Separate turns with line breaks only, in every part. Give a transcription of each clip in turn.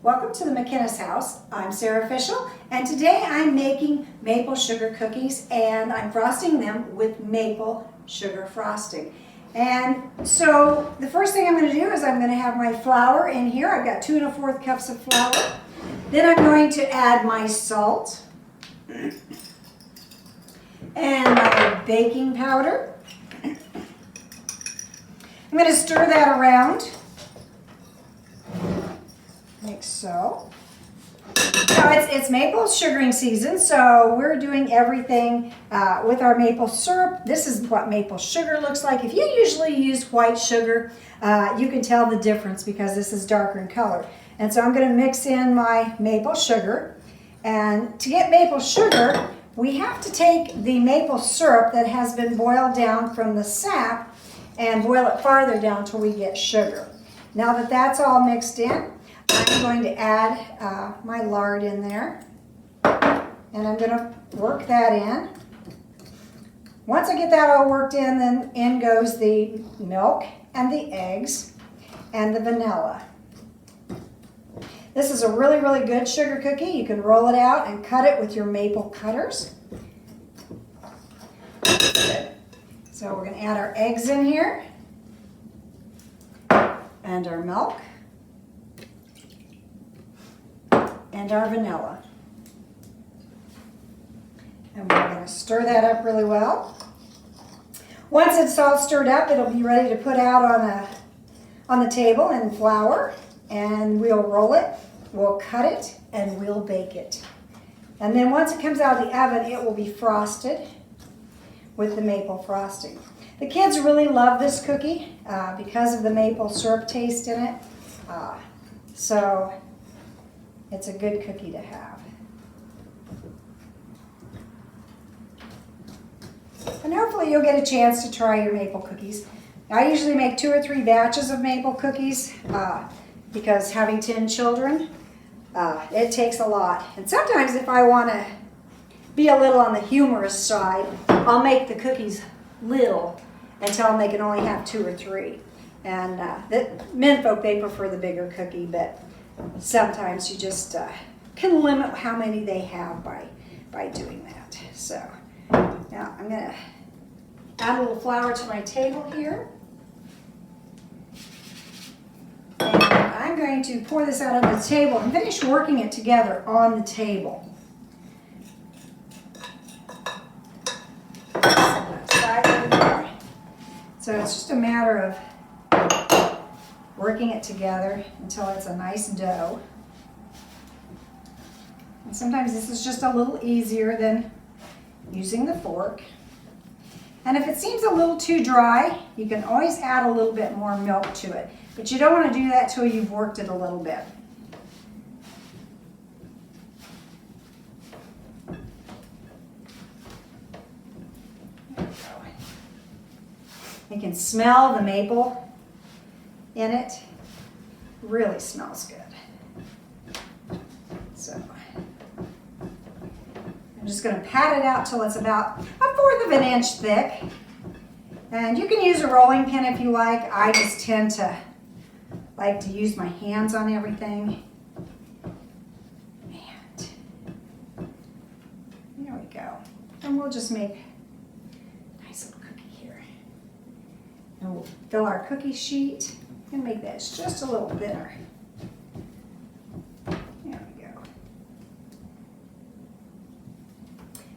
Welcome to the McKinnis House. I'm Sarah Fishel, and today I'm making maple sugar cookies, and I'm frosting them with maple sugar frosting. And so the first thing I'm going to do is I'm going to have my flour in here. I've got 2 1/4 cups of flour. Then I'm going to add my salt and my baking powder. I'm going to stir that around, like so. Now it's maple sugaring season, so we're doing everything with our maple syrup. This is what maple sugar looks like. If you usually use white sugar, you can tell the difference because this is darker in color. And so I'm going to mix in my maple sugar. And to get maple sugar, we have to take the maple syrup that has been boiled down from the sap and boil it farther down till we get sugar. Now that that's all mixed in, I'm going to add my lard in there, and I'm going to work that in. Once I get that all worked in, then in goes the milk and the eggs and the vanilla. This is a really, really good sugar cookie. You can roll it out and cut it with your maple cutters. Good. So we're going to add our eggs in here and our milk and our vanilla. And we're going to stir that up really well. Once it's all stirred up, it'll be ready to put out on the table in flour, and we'll roll it, we'll cut it, and we'll bake it. And then once it comes out of the oven, it will be frosted with the maple frosting. The kids really love this cookie because of the maple syrup taste in it. So it's a good cookie to have. And hopefully you'll get a chance to try your maple cookies. I usually make 2 or 3 batches of maple cookies because having 10 children, it takes a lot. And sometimes if I want to be a little on the humorous side, I'll make the cookies little until they can only have 2 or 3. And the men folk, they prefer the bigger cookie, but sometimes you just can limit how many they have by doing that. So now I'm going to add a little flour to my table here. And I'm going to pour this out on the table and finish working it together on the table. So it's just a matter of working it together until it's a nice dough. And sometimes this is just a little easier than using the fork. And if it seems a little too dry, you can always add a little bit more milk to it. But you don't want to do that till you've worked it a little bit. There we go. You can smell the maple in it. Really smells good. So I'm just going to pat it out till it's about 1/4 of an inch thick. And you can use a rolling pin if you like. I just tend to like to use my hands on everything. And there we go. And we'll just make a nice little cookie here. And we'll fill our cookie sheet and make that just a little thinner. There we go.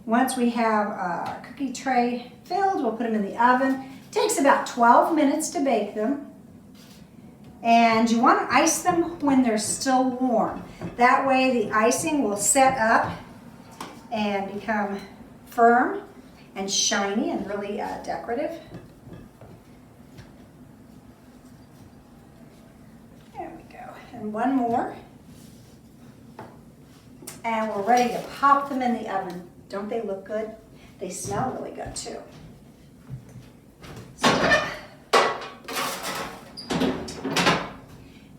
Once we have our cookie tray filled, we'll put them in the oven. It takes about 12 minutes to bake them. And you want to ice them when they're still warm. That way the icing will set up and become firm and shiny and really decorative. There we go. And one more. And we're ready to pop them in the oven. Don't they look good? They smell really good too.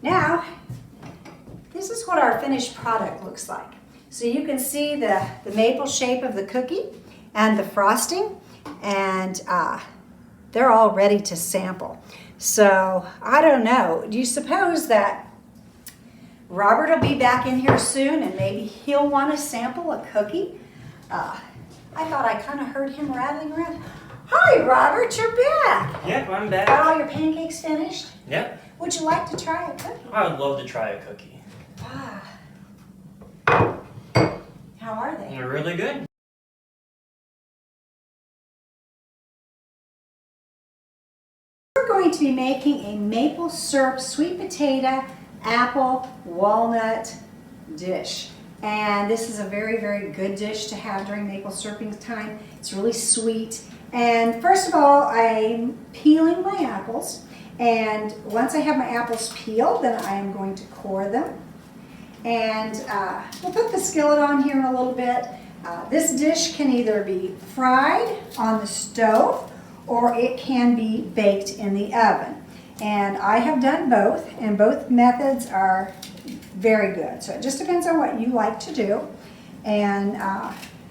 Now, this is what our finished product looks like. So you can see the maple shape of the cookie and the frosting, and they're all ready to sample. So I don't know, do you suppose that Robert will be back in here soon, and maybe he'll want to sample a cookie. I thought I kind of heard him rattling around. Hi, Robert, you're back.
Yep, I'm back.
Got all your pancakes finished?
Yep.
Would you like to try a cookie?
I would love to try a cookie.
Ah. How are they?
They're really good.
We're going to be making a maple syrup sweet potato apple walnut dish. And this is a very, very good dish to have during maple syruping time. It's really sweet. And first of all, I'm peeling my apples. And once I have my apples peeled, then I am going to core them. And we'll put the skillet on here in a little bit. This dish can either be fried on the stove or it can be baked in the oven. And I have done both, and both methods are very good. So it just depends on what you like to do and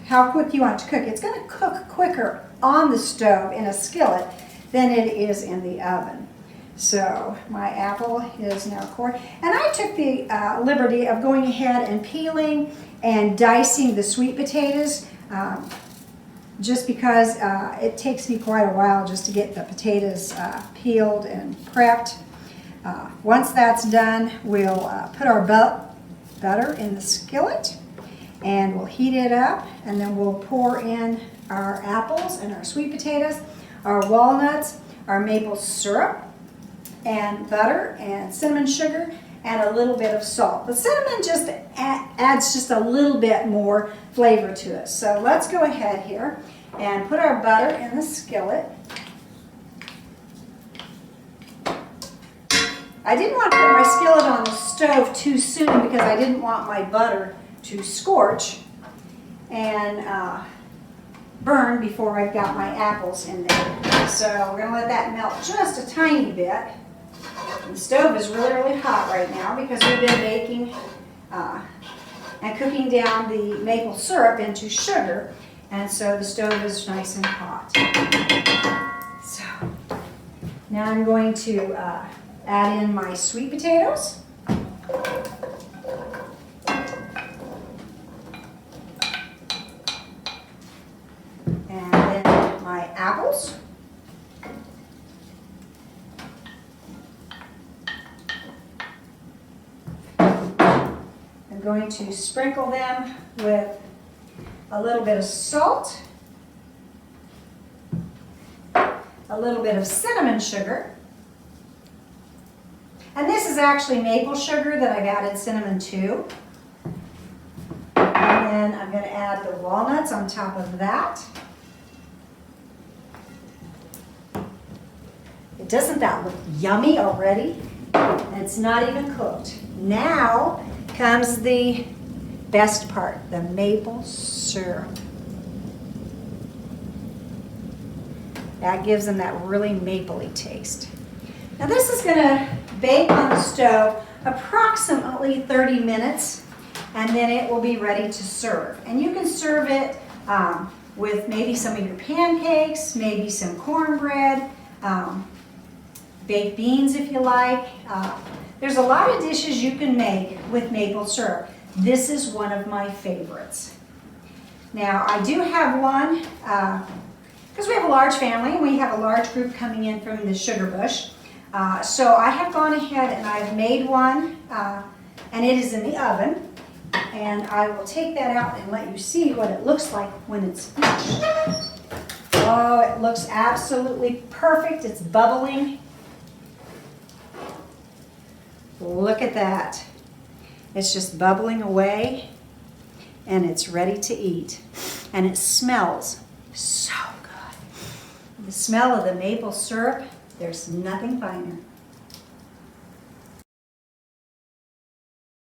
how quick you want to cook. It's going to cook quicker on the stove in a skillet than it is in the oven. So my apple is now cored. And I took the liberty of going ahead and peeling and dicing the sweet potatoes just because it takes me quite a while just to get the potatoes peeled and prepped. Once that's done, we'll put our butter in the skillet and we'll heat it up, and then we'll pour in our apples and our sweet potatoes, our walnuts, our maple syrup, and butter and cinnamon sugar and a little bit of salt. The cinnamon just adds just a little bit more flavor to it. So let's go ahead here and put our butter in the skillet. I didn't want to put my skillet on the stove too soon because I didn't want my butter to scorch and burn before I've got my apples in there. So we're going to let that melt just a tiny bit. The stove is really, really hot right now because we've been baking and cooking down the maple syrup into sugar, and so the stove is nice and hot. So now I'm going to add in my sweet potatoes. And then my apples. I'm going to sprinkle them with a little bit of salt, a little bit of cinnamon sugar, and this is actually maple sugar that I've added cinnamon to. And then I'm going to add the walnuts on top of that. Doesn't that look yummy already? And it's not even cooked. Now comes the best part, the maple syrup. That gives them that really mapley taste. Now this is going to bake on the stove approximately 30 minutes, and then it will be ready to serve. And you can serve it with maybe some of your pancakes, maybe some cornbread, baked beans if you like. There's a lot of dishes you can make with maple syrup. This is one of my favorites. Now I do have one, because we have a large family and we have a large group coming in from the sugar bush. So I have gone ahead and I've made one, and it is in the oven. And I will take that out and let you see what it looks like when it's finished. Oh, it looks absolutely perfect. It's bubbling. Look at that. It's just bubbling away, and it's ready to eat. And it smells so good. The smell of the maple syrup, there's nothing finer.